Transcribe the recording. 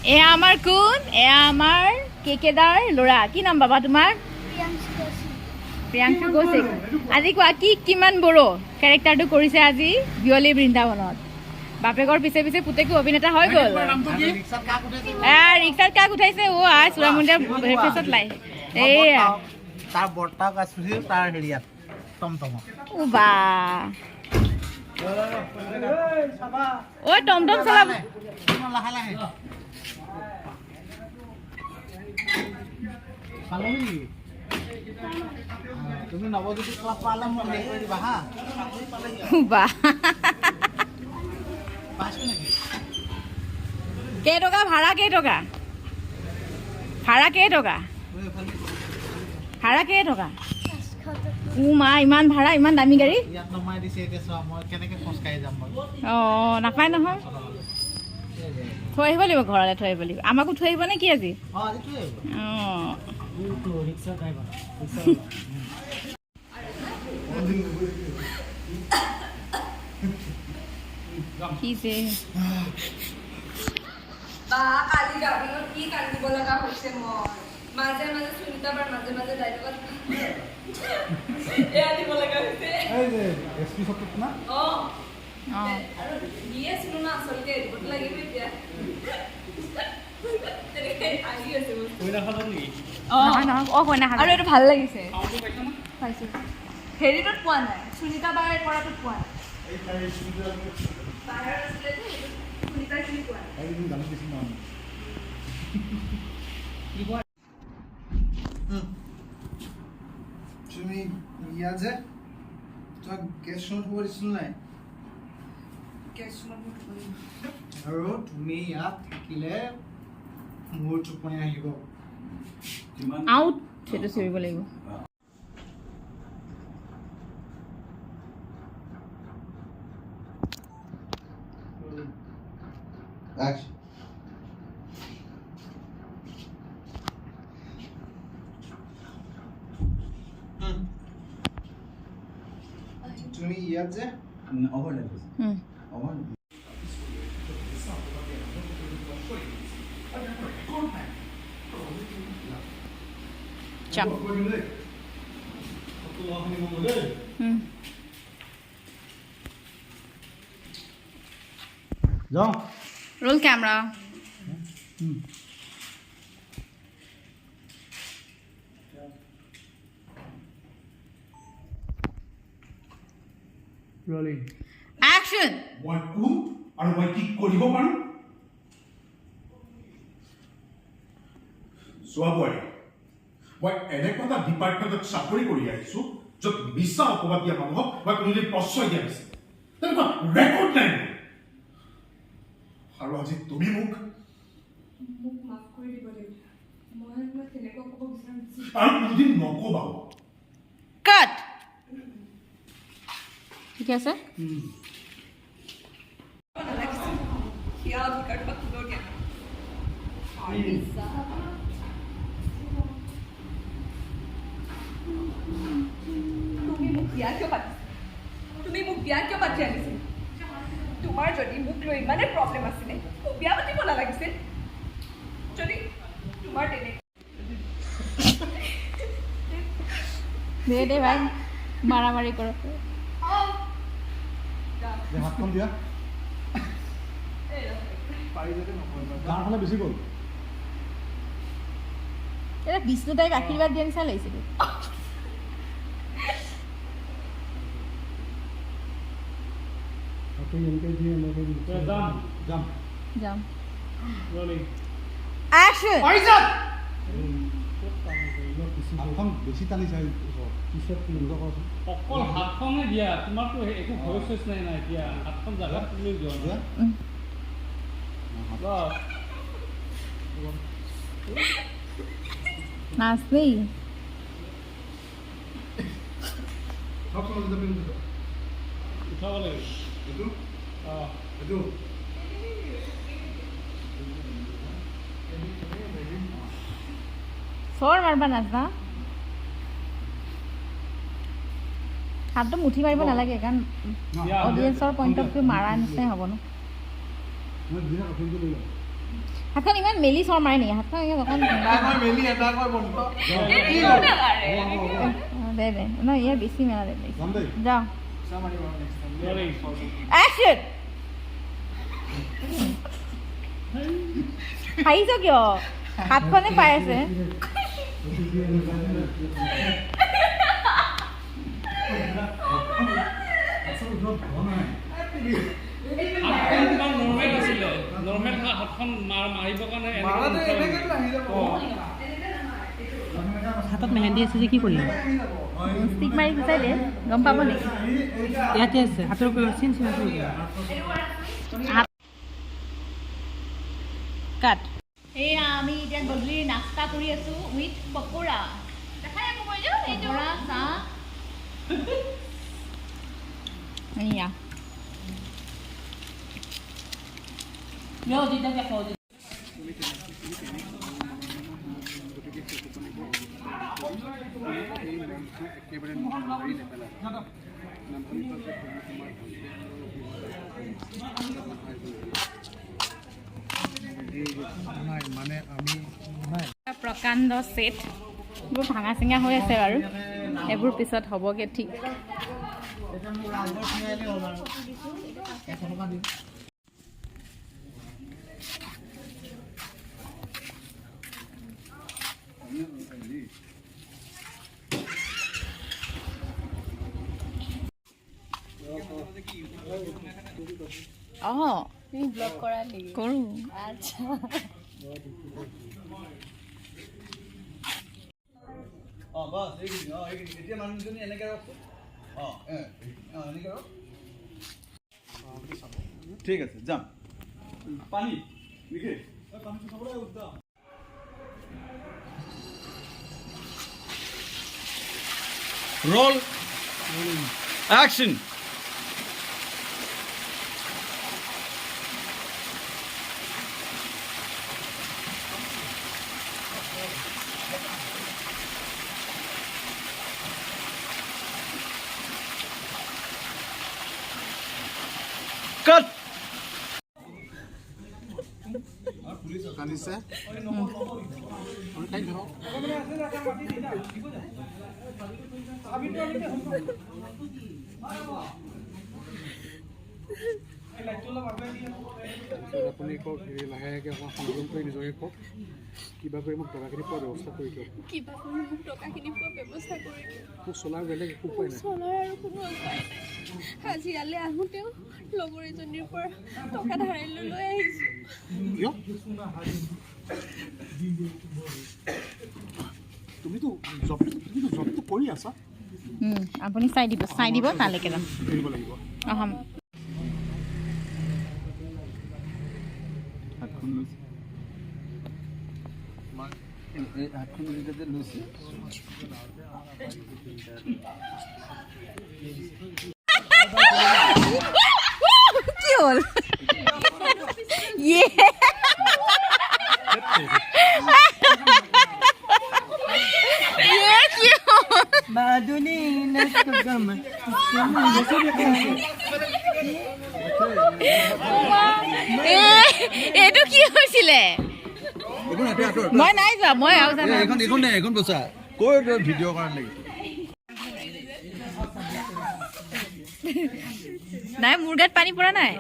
এয়া আমাৰ কোন? এয়া আমাৰ কেকেদাৰ ল'ৰা। কি নাম বাবা তোমাৰ? প্ৰিয়াংশু কৌশিক। আজি কোৱা কি কিমান বড়ো কেৰেক্টাৰটো কৰিছে আজি বিয়লি বৃন্দাবনত? বাপেকৰ পিছে পিছে পুতেকো অভিনেতা হৈ গ'ল। ৰিক্সাত কাক উঠাইছে? চূড়ামন্দিৰ ফেচত লাই এইয়া তাৰ বৰ্তাক আছুহি তাৰ হেৰিয়াত টমটমত। বা ঐ টমটম চলাব লাহে লাহে তুমি নৱজ্যোতি ক্লাব পালে মোক হেৰি কৰি দিবা হা। বা পাইছো নেকি? কেইটকা ভাড়া? কেইটকা ভাড়া? কেইটকা ভাড়া? কেইটকা? মা ইমান ভাড়া, ইমান দামী গাড়ী? ইয়াত নমাই দিছে এতিয়া চোৱা মই কেনেকে খোজকাঢ়ি যাম মই। নাপায় নহয়, থৈ আহিব লাগিব ঘৰলৈ, থৈ আহিব লাগিব। আমাকো থৈ আহিব নে কি আজি? কি যে কালি গাভিনত কি কান্দিব লগা হৈছে মই। মাজে মাজে সুনিতা বাৰ মাজে মাজে ডাইলগত এয়া দিব লগা হৈছে। আৰু দিয়ে আছিলো না আচলতে এৰিবতো লাগিব এতিয়া। আৰু এইটো ভাল লাগিছে, পাইছো। হেৰিটোত পোৱা নাই, সুনিতা বাৰ কৰাটোত পোৱা নাই। তুমি ইয়াত যে তই গেছ থব দিছিল নাই? আৰু তুমি ইয়াত থাকিলে মোৰ টোপনি আহিব। আউট সেইটো চিৰিব লাগিব। তুমি ইয়াত যে যাওঁ। Roll camera. Rolling. Action. মই কোন আৰু মই কি কৰিব পাৰোঁ? চোৱা বোৱাৰী, মই এনেকুৱা এটা ডিপাৰ্টমেণ্টত চাকৰি কৰি আহিছোঁ য'ত মিছা অপবাদ দিয়া মানুহক মই কোনোদিন প্ৰশ্ৰয় দিয়া নাছিল। তেনেকুৱা ৰেকৰ্ড নাই মোৰ। আৰু আজি তুমি মোক মাফ কৰি দিব দেউতা, মই তেনেকুৱা ক'ব বিচৰা নাছিলো। আৰু কোনোদিন নকবাও। কাট। ঠিক আছে। সিয়া অধিকাৰ বা কোনো দিয়া তুমি মোক বিয়া কিয় পাতিছা? তুমি মোক বিয়া কিয় পাতি আনিছিল? তোমাৰ যদি মোক লৈ ইমানে প্ৰব্লেম আছিলে মোক বিয়া পাতিব নালাগিছিল। যদি তোমাৰ তেনে দে ভাই মাৰামাৰি কৰো। হাতখন দিয়া। গাঁৱৰফালে বেছি গ'ল। এটা বিষ্ণু তাইক আশীৰ্বাদ দিয়া নিচিনা লাগিছিল। যাম। Action! হাতখন বেছি টানিছে পিছত অকল হাতখনে দিয়া, তোমাৰতো একো ভয় চইচ নাই না এতিয়া। হাতখন জাগাত লৈ যোৱা নাচ নেই। উঠাব লাগে। চৰ মাৰবা নাচবা। হাতটো মুঠি মাৰিব নালাগে কাৰণ অডিয়েন্সৰ পইণ্ট অফ ভিউ মাৰা নিচিনাই হ'ব ন। হাতখন ইমান মেলি চৰ মাৰে নেকি হাতখন অকণ এটা কয় মেলি এটা কয় বন্ধ দে ন ইয়াৰ বেছি মেলা দে যাম দেই যাওঁ মাৰিব নেক্সট Action! হাঁহিছ কিয় হাতখনে পাই আছে নৰ্মেল আছিলে নৰ্মেল হাতখন মাৰিবৰ কাৰণে মাৰাটো এনেকৈ আহি যাব হাতত মেহেন্দি আছে যে কি কৰিম ষ্টিক মাৰি গুচাই দে গম পাব নেকি ইয়াতে আছে হাতৰ চিন চিন আছে কাট এয়া আমি এতিয়া গধূলিৰ নাস্তা কৰি আছো উইথ পকোৰা পকোৰা চাহ এয়া মানে আমি প্ৰকাণ্ড ছেট এইবোৰ ভাঙা চিঙা হৈ আছে বাৰু এইবোৰ পিছত হ'বগে ঠিক তুমি ব্লগ কৰা নেকি কৰোঁ আচ্ছা বাস এইখিনি এতিয়া মানুহজনী এনেকৈ ৰখো এনেকৈ ৰখ ঠিক আছে যাম পানী নেকি roll action cut কানিছে আপুনি কওক হেৰি লাহেকৈ অকণমান সংযম কৰি নিজকে কওক কিবা কৰি মোক টকাখিনি পোৱাৰ ব্যৱস্থা কৰি দিয়ক কিবা কৰি মোক টকাখিনি পোৱা ব্যৱস্থা কৰি দিয়ক মোক চলাৰ বেলেগ একো উপায় নাই চলাৰ আৰু কোনো উপায় নাই আজি ইয়ালৈ আহোঁতেও লগৰ এজনীৰ পৰা টকা ধাৰে লৈ আহিছোঁ কিয় তুমিতো জবটো কৰি আছা আপুনি চাই দিব তালৈকে যাম এৰিব লাগিব অহম হাতখন লৈছে কি হ'ল ইয়ে এইটো কি হৈছিলে মই নাই যোৱা মই আৰু এইখন বচা কৈ ভিডিঅ' কৰাৰ লাগি নাই মোৰ গাত পানী পৰা নাই